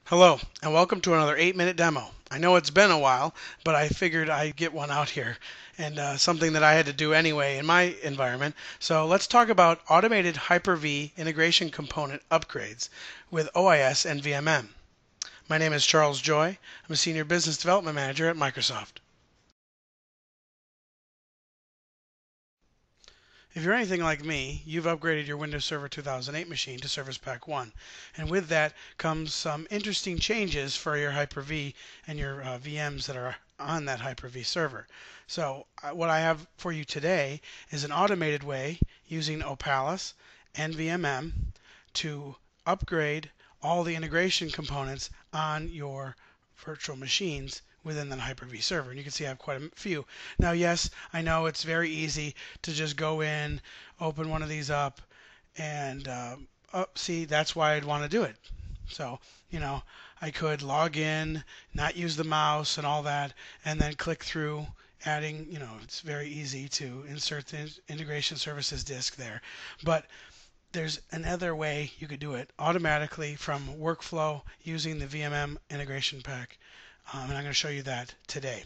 Hello, and welcome to another 8-minute demo. I know it's been a while, but I figured I'd get one out here, and something that I had to do anyway in my environment. So let's talk about automated Hyper-V integration component upgrades with OIS and VMM. My name is Charles Joy. I'm a Senior Business Development Manager at Microsoft. If you're anything like me, you've upgraded your Windows Server 2008 machine to Service Pack 1. And with that comes some interesting changes for your Hyper-V and your VMs that are on that Hyper-V server. So what I have for you today is an automated way using Opalis and VMM to upgrade all the integration components on your virtual machines within the Hyper-V server. And you can see I have quite a few. Now, yes, I know it's very easy to just go in, open one of these up, and see, that's why I'd want to do it. So, I could log in, not use the mouse and all that, and then click through adding, it's very easy to insert the integration services disk there. But there's another way you could do it automatically from workflow using the VMM Integration Pack. And I'm going to show you that today.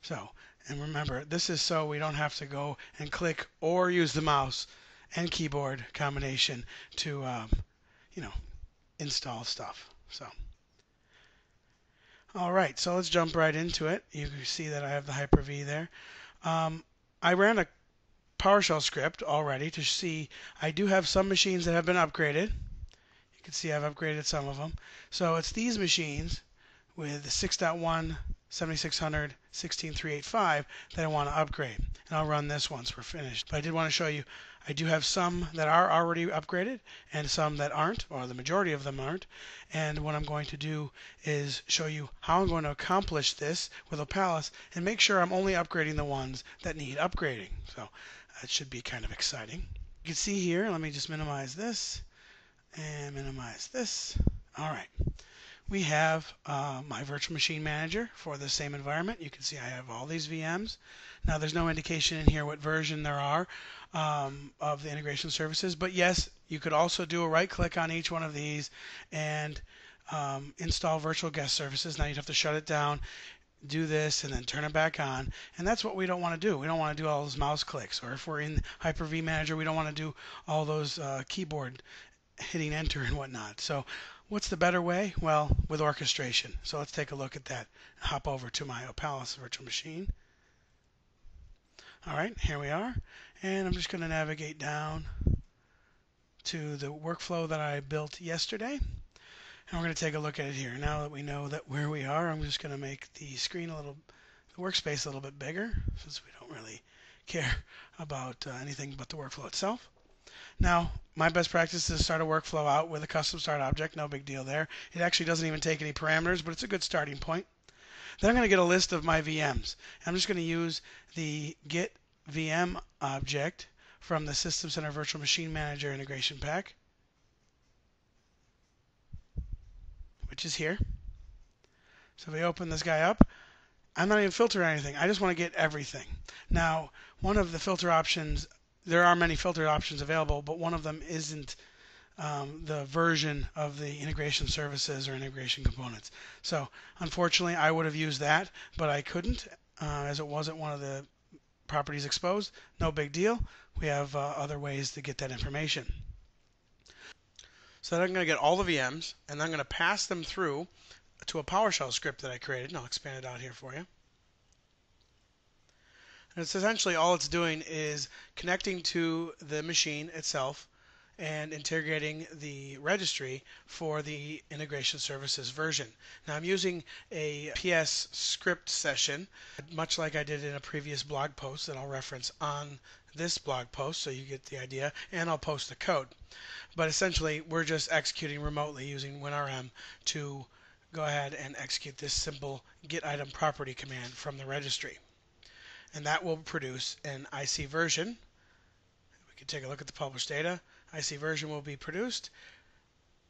So, and remember, this is so we don't have to go and click or use the mouse and keyboard combination to, install stuff. So, all right, so let's jump right into it. You can see that I have the Hyper-V there. I ran a PowerShell script already to see I do have some machines that have been upgraded. You can see I've upgraded some of them. So it's these machines with 6.1, 7600, 16385 that I want to upgrade. And I'll run this once we're finished. But I did want to show you I do have some that are already upgraded and some that aren't, or the majority of them aren't. And what I'm going to do is show you how I'm going to accomplish this with Opalis and make sure I'm only upgrading the ones that need upgrading. So that should be kind of exciting. You can see here, let me just minimize this and minimize this. All right. We have my virtual machine manager for the same environment. You can see I have all these VMs. Now there's no indication in here what version there are of the integration services, but yes, you could also do a right click on each one of these and install virtual guest services. Now you'd have to shut it down, do this, and then turn it back on. And that's what we don't want to do. We don't want to do all those mouse clicks. Or if we're in Hyper-V Manager, we don't want to do all those keyboard hitting enter and whatnot. So what's the better way? Well, with orchestration. So let's take a look at that. Hop over to my Opalis virtual machine. All right, here we are. And I'm just going to navigate down to the workflow that I built yesterday. And we're going to take a look at it here. Now that we know that where we are, I'm just going to make the screen the workspace a little bit bigger, since we don't really care about anything but the workflow itself. Now, my best practice is to start a workflow out with a custom start object. No big deal there. It actually doesn't even take any parameters, but it's a good starting point. Then I'm going to get a list of my VMs. I'm just going to use the get VM object from the System Center Virtual Machine Manager Integration Pack, which is here. So if we open this guy up, I'm not even filtering anything. I just want to get everything. Now, one of the filter options, there are many filter options available, but one of them isn't the version of the integration services or integration components. So unfortunately, I would have used that, but I couldn't as it wasn't one of the properties exposed. No big deal. We have other ways to get that information. So then I'm going to get all the VMs, and I'm going to pass them through to a PowerShell script that I created, and I'll expand it out here for you. And it's essentially all it's doing is connecting to the machine itself and integrating the registry for the integration services version. Now I'm using a PS script session, much like I did in a previous blog post that I'll reference on this blog post so you get the idea, and I'll post the code. But essentially we're just executing remotely using WinRM to go ahead and execute this simple get item property command from the registry. And that will produce an IC version. We can take a look at the published data. IC version will be produced.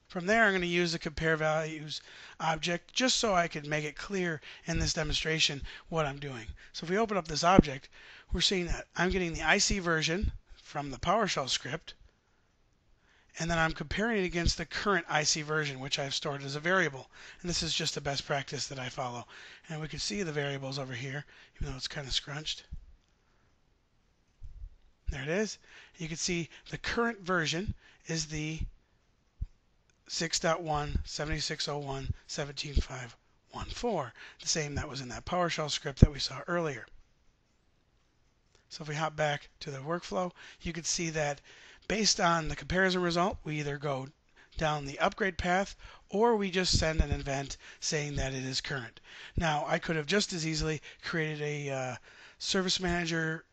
From there, I'm going to use the compare values object just so I can make it clear in this demonstration what I'm doing. So if we open up this object, we're seeing that I'm getting the IC version from the PowerShell script, and then I'm comparing it against the current IC version, which I've stored as a variable. And this is just a best practice that I follow. And we can see the variables over here, even though it's kind of scrunched. There it is. You can see the current version is the 6.1.7601.17.5.14, the same that was in that PowerShell script that we saw earlier. So if we hop back to the workflow, you can see that based on the comparison result, we either go down the upgrade path or we just send an event saying that it is current. Now, I could have just as easily created a service manager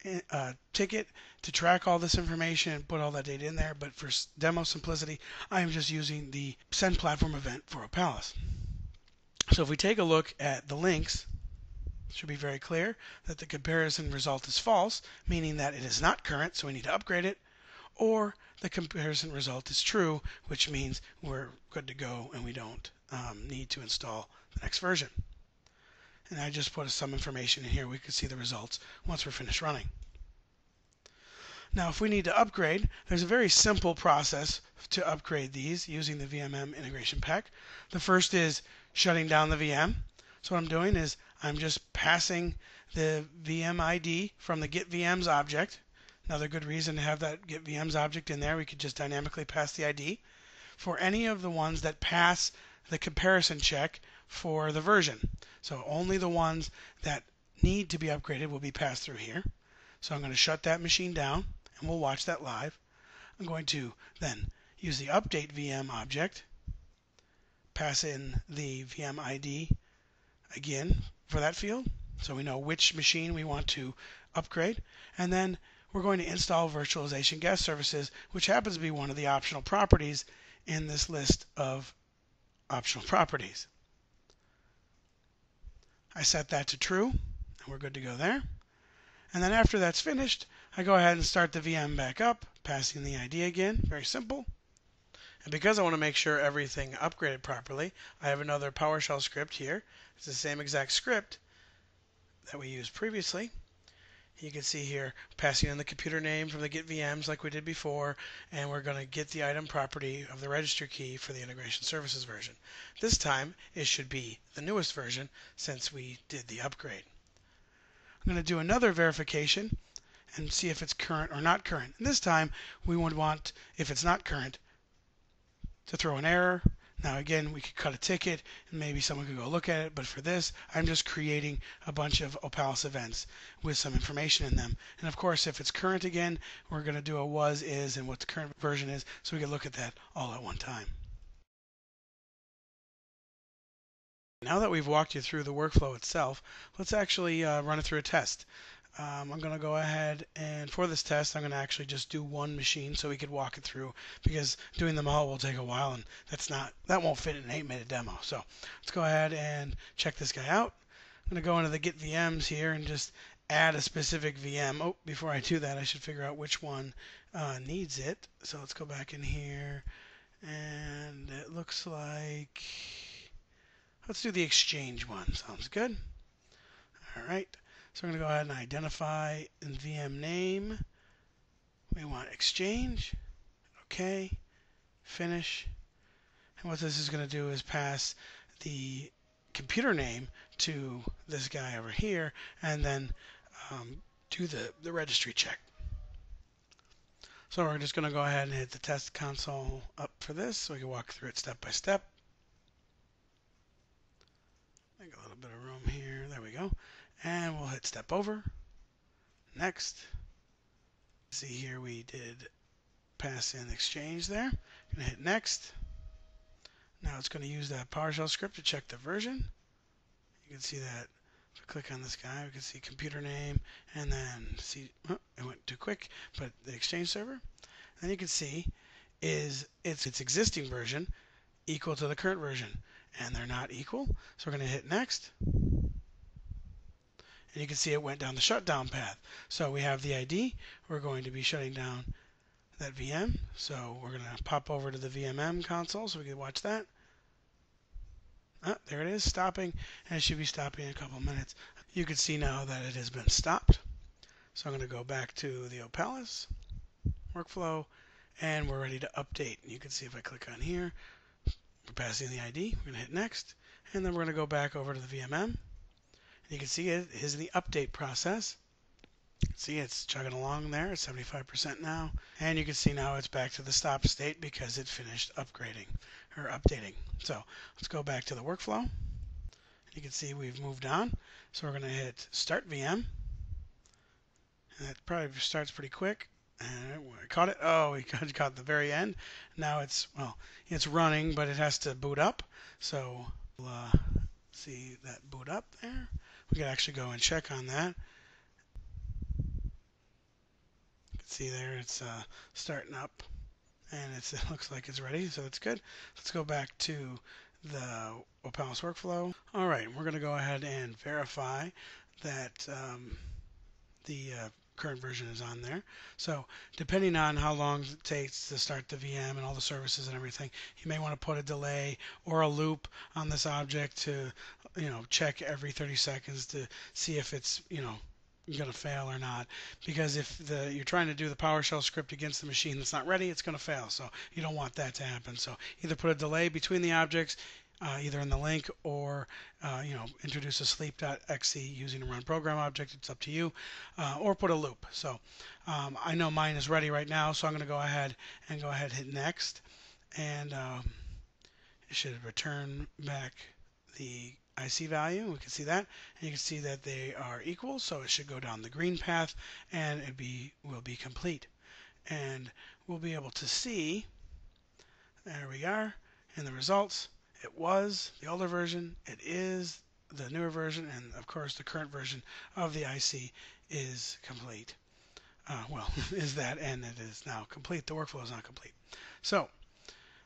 ticket to track all this information and put all that data in there, but for demo simplicity, I am just using the send platform event for Opalis. So if we take a look at the links, it should be very clear that the comparison result is false, meaning that it is not current, so we need to upgrade it, or the comparison result is true, which means we're good to go and we don't need to install the next version. And I just put some information in here. We can see the results once we're finished running. Now, if we need to upgrade, there's a very simple process to upgrade these using the VMM Integration Pack. The first is shutting down the VM. So what I'm doing is I'm just passing the VM ID from the getVMs object. Another good reason to have that getVMs object in there, we could just dynamically pass the ID for any of the ones that pass the comparison check for the version. So only the ones that need to be upgraded will be passed through here. So I'm going to shut that machine down and we'll watch that live. I'm going to then use the update VM object, pass in the VM ID again for that field so we know which machine we want to upgrade, and then we're going to install virtualization guest services, which happens to be one of the optional properties in this list of optional properties. I set that to true and we're good to go there. And then after that's finished, I go ahead and start the VM back up, passing the ID again. Very simple. And because I want to make sure everything upgraded properly, I have another PowerShell script here. It's the same exact script that we used previously. You can see here passing in the computer name from the getVMs like we did before, and we're going to get the item property of the register key for the integration services version. This time it should be the newest version since we did the upgrade. I'm going to do another verification and see if it's current or not current. And this time we would want, if it's not current, to throw an error. Now again, we could cut a ticket and maybe someone could go look at it, but for this, I'm just creating a bunch of Opalis events with some information in them. And of course, if it's current again, we're going to do a was, is, and what the current version is, so we can look at that all at one time. Now that we've walked you through the workflow itself, let's actually run it through a test. I'm going to go ahead and for this test, I'm going to actually just do one machine so we could walk it through, because doing them all will take a while and that won't fit in an 8-minute demo. So let's go ahead and check this guy out. I'm going to go into the getVMs here and just add a specific VM. Oh, before I do that, I should figure out which one needs it. So let's go back in here, and it looks like, let's do the exchange one. Sounds good. All right. So we're going to go ahead and identify in VM name. We want exchange. Okay. Finish. And what this is going to do is pass the computer name to this guy over here, and then do the registry check. So we're just going to go ahead and hit the test console up for this so we can walk through it step by step. Make a little bit of room here. There we go. And we'll hit step over. Next. See here we did pass in exchange there. Going to hit next. Now it's going to use that PowerShell script to check the version. You can see that if I click on this guy, we can see computer name, and then see, oh, it went too quick, but the exchange server. Then you can see is its existing version equal to the current version, and they're not equal. So we're going to hit next. And you can see it went down the shutdown path. So we have the ID. We're going to be shutting down that VM. So we're going to pop over to the VMM console so we can watch that. There it is, stopping, and it should be stopping in a couple minutes. You can see now that it has been stopped. So I'm going to go back to the Opalis workflow and we're ready to update. You can see if I click on here, we're passing the ID, we're going to hit next, and then we're going to go back over to the VMM. And you can see it is in the update process. See, it's chugging along there at 75% now, and you can see now it's back to the stop state because it finished upgrading or updating. So let's go back to the workflow. You can see we've moved on. So we're going to hit Start VM. And that probably starts pretty quick. And I caught it. Oh, we caught the very end. Now it's, well, it's running, but it has to boot up. So we'll see that boot up there. We can actually go and check on that. You can see there it's starting up. And it looks like it's ready, so that's good. Let's go back to the Opalis workflow. All right, we're going to go ahead and verify that the current version is on there. So depending on how long it takes to start the VM and all the services and everything, you may want to put a delay or a loop on this object to, check every 30 seconds to see if it's, going to fail or not, because if you're trying to do the PowerShell script against the machine that's not ready, it's going to fail. So you don't want that to happen. So either put a delay between the objects, either in the link, or introduce a sleep.exe using a run program object. It's up to you, or put a loop. So I know mine is ready right now, so I'm going to go ahead and hit next, and it should return back the IC value. We can see that, and you can see that they are equal, so it should go down the green path, and will be complete. And we'll be able to see, there we are, in the results. It was the older version, it is the newer version, and of course the current version of the IC is complete. Is that, and it is now complete. The workflow is not complete. So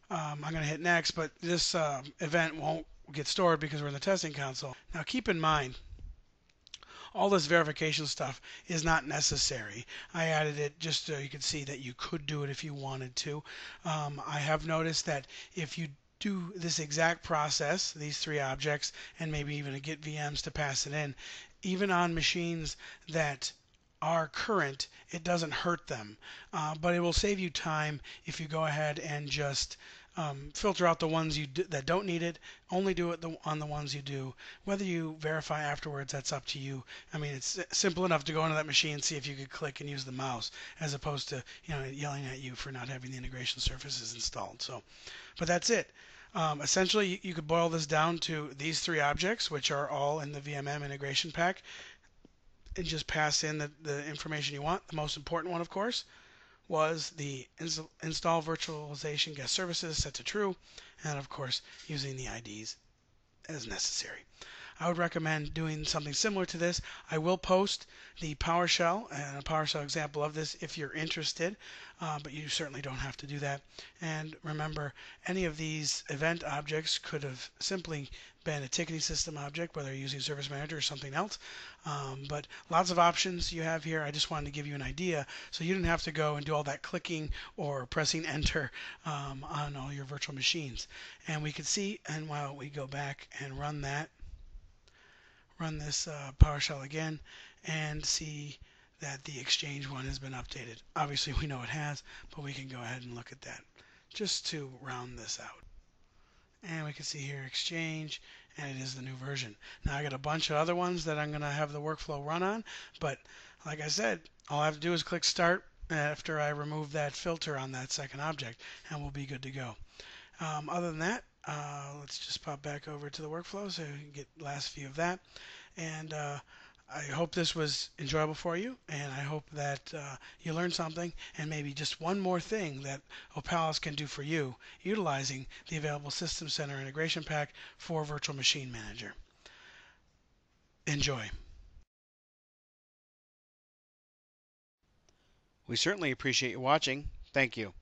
I'm going to hit next, but this event won't get stored because we're in the testing console. Now keep in mind, all this verification stuff is not necessary. I added it just so you could see that you could do it if you wanted to. I have noticed that if you do this exact process, these three objects, and maybe even get VMs to pass it in, even on machines that are current, it doesn't hurt them. But it will save you time if you go ahead and just filter out the ones that don't need it. Only do it on the ones you do. Whether you verify afterwards, that's up to you. I mean, it's simple enough to go into that machine and see if you could click and use the mouse, as opposed to yelling at you for not having the integration surfaces installed. So, but that's it. Essentially, you could boil this down to these three objects, which are all in the VMM Integration Pack, and just pass in the information you want. The most important one, of course, was the install virtualization guest services set to true, and of course using the IDs as necessary. I would recommend doing something similar to this. I will post the PowerShell and a PowerShell example of this if you're interested, but you certainly don't have to do that. And remember, any of these event objects could have simply been a ticketing system object, whether you're using Service Manager or something else. But lots of options you have here. I just wanted to give you an idea so you didn't have to go and do all that clicking or pressing enter on all your virtual machines. And we could see, and while we go back and run this PowerShell again, and see that the Exchange one has been updated. Obviously we know it has, but we can go ahead and look at that just to round this out. And we can see here Exchange, and it is the new version. Now I got a bunch of other ones that I'm going to have the workflow run on, but like I said, all I have to do is click Start after I remove that filter on that second object, and we'll be good to go. Other than that, let's just pop back over to the workflow so you can get the last view of that. And I hope this was enjoyable for you, and I hope that you learned something, and maybe just one more thing that Opalis can do for you utilizing the available System Center Integration Pack for Virtual Machine Manager. Enjoy. We certainly appreciate you watching. Thank you.